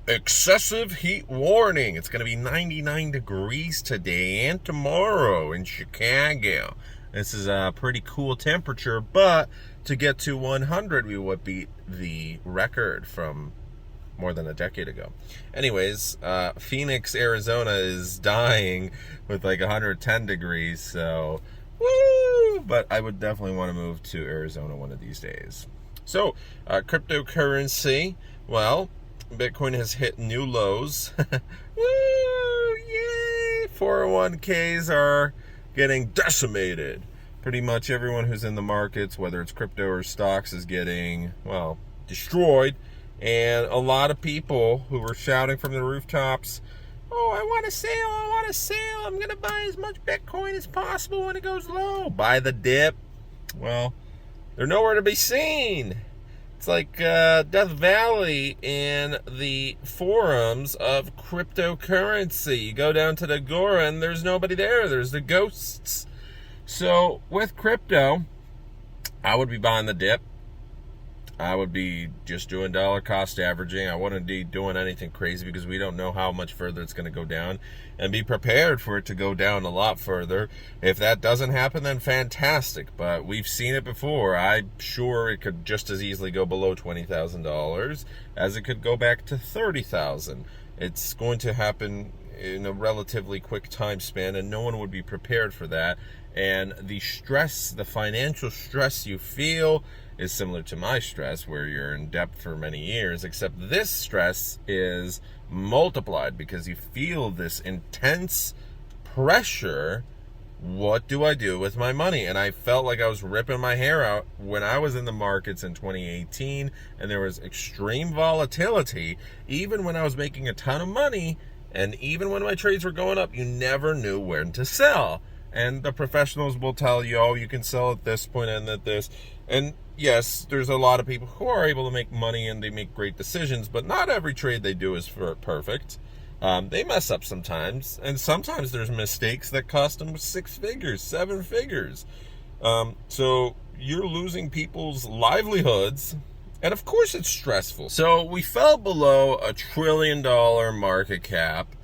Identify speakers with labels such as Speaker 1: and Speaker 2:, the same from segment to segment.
Speaker 1: excessive heat warning. It's going to be 99 degrees today and tomorrow in Chicago. This is a pretty cool temperature, but to get to 100, we would beat the record from more than a decade ago. Anyways, Phoenix, Arizona is dying with like 110 degrees, so woo! But I would definitely want to move to Arizona one of these days. So, cryptocurrency, well, Bitcoin has hit new lows. Woo! Yay! 401ks are getting decimated. Pretty much everyone who's in the markets, whether it's crypto or stocks, is getting, well, destroyed. And a lot of people who were shouting from the rooftops, oh, I want to sell, I'm going to buy as much Bitcoin as possible when it goes low. Buy the dip. Well, they're nowhere to be seen. It's like Death Valley in the forums of cryptocurrency. You go down to the Agora and there's nobody there. There's the ghosts. So with crypto, I would be buying the dip. I would be just doing dollar cost averaging. I wouldn't be doing anything crazy because we don't know how much further it's going to go down, and be prepared for it to go down a lot further. If that doesn't happen, then fantastic. But we've seen it before. I'm sure it could just as easily go below $20,000 as it could go back to $30,000. It's going to happen in a relatively quick time span, and no one would be prepared for that. And the stress, the financial stress you feel is similar to my stress, where you're in debt for many years, except this stress is multiplied because you feel this intense pressure. What do I do with my money? And I felt like I was ripping my hair out when I was in the markets in 2018, and there was extreme volatility. Even when I was making a ton of money, and even when my trades were going up, you never knew when to sell. And the professionals will tell you, oh, you can sell at this point and at this. And yes, there's a lot of people who are able to make money and they make great decisions, but not every trade they do is perfect. They mess up sometimes, and sometimes there's mistakes that cost them 6 figures, 7 figures. So you're losing people's livelihoods, and of course it's stressful. So we fell below $1 trillion market cap.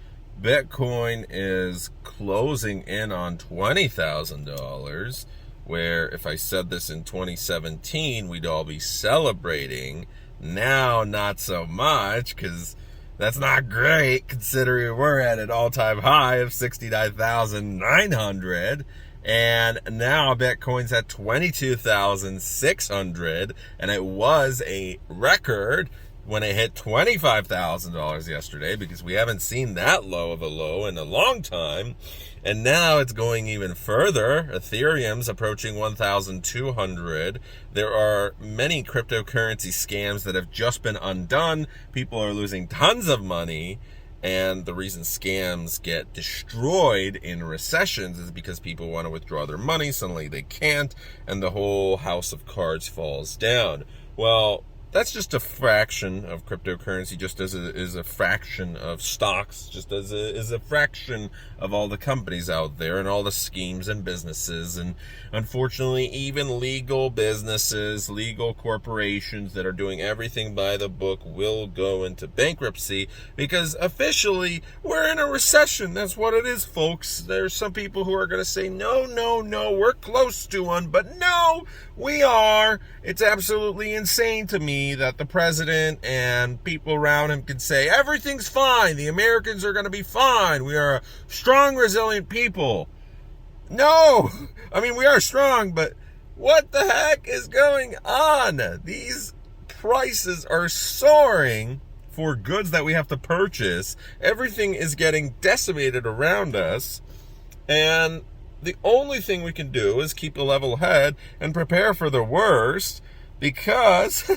Speaker 1: Bitcoin is closing in on $20,000, where if I said this in 2017, we'd all be celebrating. Now, not so much, because that's not great, considering we're at an all-time high of 69,900, and now Bitcoin's at 22,600, and it was a record when it hit $25,000 yesterday, because we haven't seen that low of a low in a long time. And now it's going even further. Ethereum's approaching 1,200. There are many cryptocurrency scams that have just been undone. People are losing tons of money. And the reason scams get destroyed in recessions is because people want to withdraw their money. Suddenly they can't, and the whole house of cards falls down. Well, that's just a fraction of cryptocurrency, just as is a fraction of stocks, just as is a fraction of all the companies out there and all the schemes and businesses. And unfortunately, even legal businesses, legal corporations that are doing everything by the book will go into bankruptcy, because officially we're in a recession. That's what it is, folks. There's some people who are going to say, no, we're close to one, but no, we are. It's absolutely insane to me that the president and people around him can say everything's fine, the Americans are going to be fine, we are a strong, resilient people. No, I mean, we are strong, but what the heck is going on? These prices are soaring for goods that we have to purchase. Everything is getting decimated around us, and the only thing we can do is keep a level head and prepare for the worst, because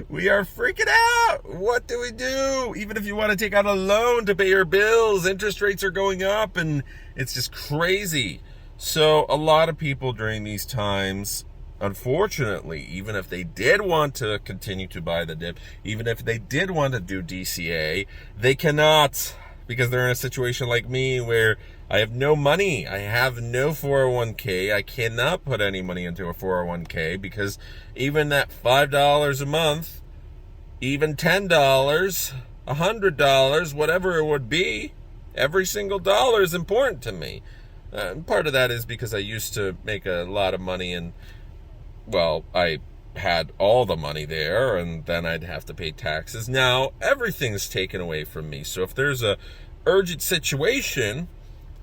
Speaker 1: we are freaking out. What do we do? Even if you want to take out a loan to pay your bills, interest rates are going up, and it's just crazy. So a lot of people during these times, unfortunately, even if they did want to continue to buy the dip, even if they did want to do DCA, they cannot, because they're in a situation like me where I have no money. I have no 401k. I cannot put any money into a 401k, because even that $5 a month, even $10, $100, whatever it would be. Every single dollar is important to me. And part of that is because I used to make a lot of money, and, well, I had all the money there, and then I'd have to pay taxes. Now, everything's taken away from me. So if there's a urgent situation,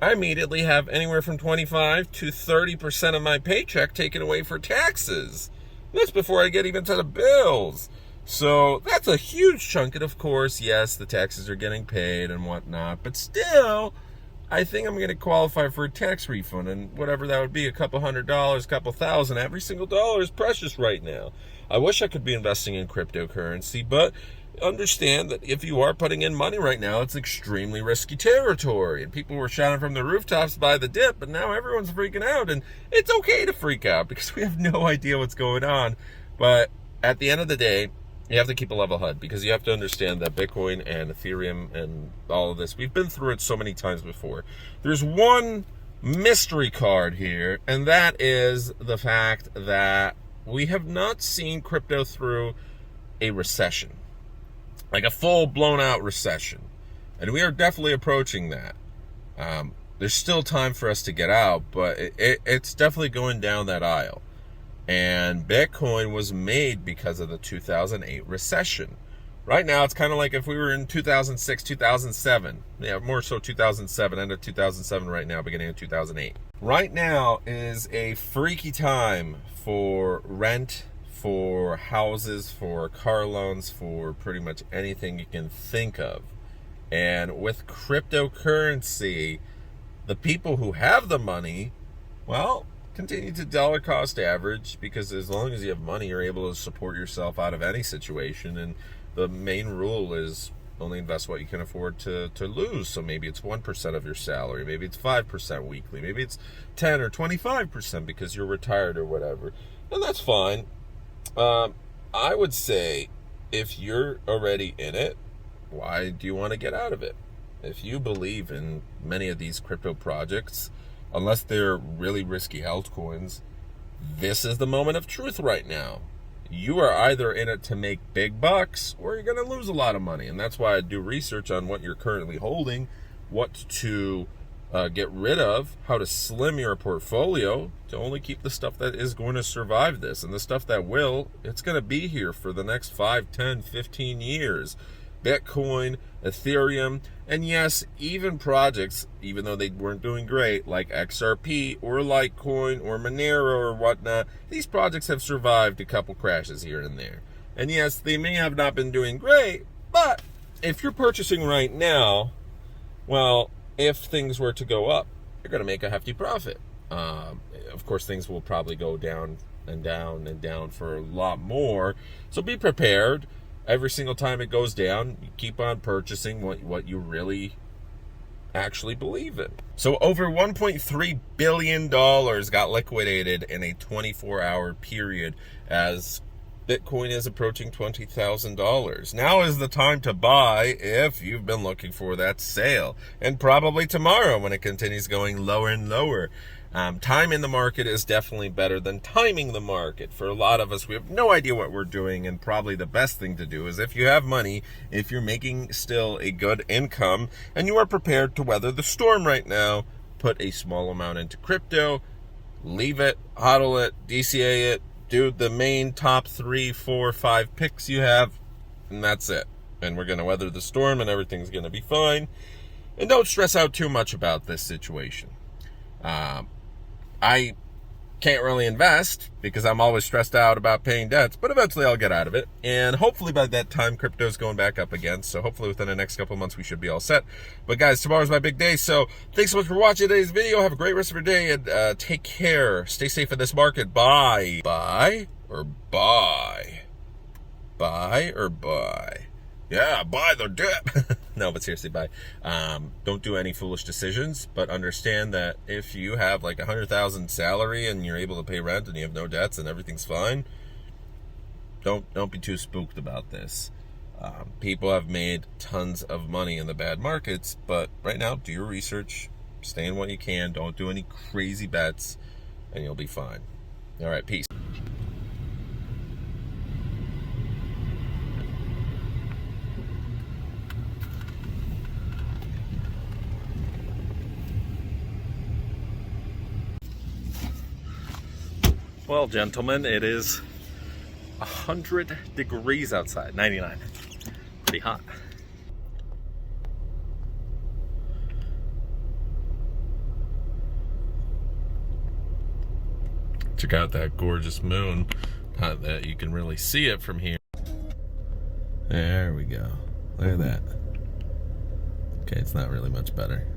Speaker 1: I immediately have anywhere from 25 to 30% of my paycheck taken away for taxes. That's before I get even to the bills. So that's a huge chunk. And of course, yes, the taxes are getting paid and whatnot, but still, I think I'm going to qualify for a tax refund, and whatever that would be, a couple $100, couple thousand. Every single dollar is precious right now. I wish I could be investing in cryptocurrency, but understand that if you are putting in money right now, it's extremely risky territory, and people were shouting from the rooftops by the dip, but now everyone's freaking out, and it's okay to freak out because we have no idea what's going on. But at the end of the day, you have to keep a level head, because you have to understand that Bitcoin and Ethereum and all of this, we've been through it so many times before. There's one mystery card here, and that is the fact that we have not seen crypto through a recession, like a full blown out recession. And we are definitely approaching that. There's still time for us to get out, but it's definitely going down that aisle. And Bitcoin was made because of the 2008 recession. Right now, it's kind of like if we were in 2006, 2007. Yeah, more so 2007, end of 2007 right now, beginning of 2008. Right now is a freaky time for rent, for houses, for car loans, for pretty much anything you can think of. And with cryptocurrency, the people who have the money, well, continue to dollar cost average, because as long as you have money, you're able to support yourself out of any situation. And the main rule is only invest what you can afford to lose. So maybe it's 1% of your salary, maybe it's 5% weekly, maybe it's 10 or 25% because you're retired or whatever, and that's fine. I would say, if you're already in it, why do you want to get out of it? If you believe in many of these crypto projects, unless they're really risky altcoins, this is the moment of truth right now. You are either in it to make big bucks, or you're going to lose a lot of money. And that's why I do research on what you're currently holding, what to get rid of, how to slim your portfolio to only keep the stuff that is going to survive this. And the stuff that will, it's going to be here for the next 5, 10, 15 years. Bitcoin, Ethereum, and yes, even projects, even though they weren't doing great, like XRP or Litecoin or Monero or whatnot, these projects have survived a couple crashes here and there. And yes, they may have not been doing great, but if you're purchasing right now, well, if things were to go up, you're going to make a hefty profit. Of course, things will probably go down and down and down for a lot more, so be prepared. Every single time it goes down, you keep on purchasing what you really actually believe in. So over $1.3 billion got liquidated in a 24-hour period as Bitcoin is approaching $20,000. Now is the time to buy if you've been looking for that sale. And probably tomorrow when it continues going lower and lower. Time in the market is definitely better than timing the market. For a lot of us, we have no idea what we're doing, and probably the best thing to do is, if you have money, if you're making still a good income, and you are prepared to weather the storm right now, put a small amount into crypto, leave it, hodl it, DCA it, do the main top 3, 4, 5 picks you have, and that's it. And we're going to weather the storm, and everything's going to be fine. And don't stress out too much about this situation. I can't really invest because I'm always stressed out about paying debts, but eventually I'll get out of it. And hopefully by that time, crypto's going back up again. So hopefully within the next couple of months, we should be all set. But guys, tomorrow's my big day. So thanks so much for watching today's video. Have a great rest of your day, and take care. Stay safe in this market. Bye. Buy or buy? Buy or buy? Yeah, buy the dip. No, but seriously, buy. Don't do any foolish decisions, but understand that if you have like $100,000 salary and you're able to pay rent and you have no debts and everything's fine, don't be too spooked about this. People have made tons of money in the bad markets, but right now, do your research, stay in what you can, don't do any crazy bets, and you'll be fine. All right, peace. Well, gentlemen, it is 100 degrees outside, 99. Pretty hot. Check out that gorgeous moon. Not that you can really see it from here. There we go. Look at that. Okay, it's not really much better.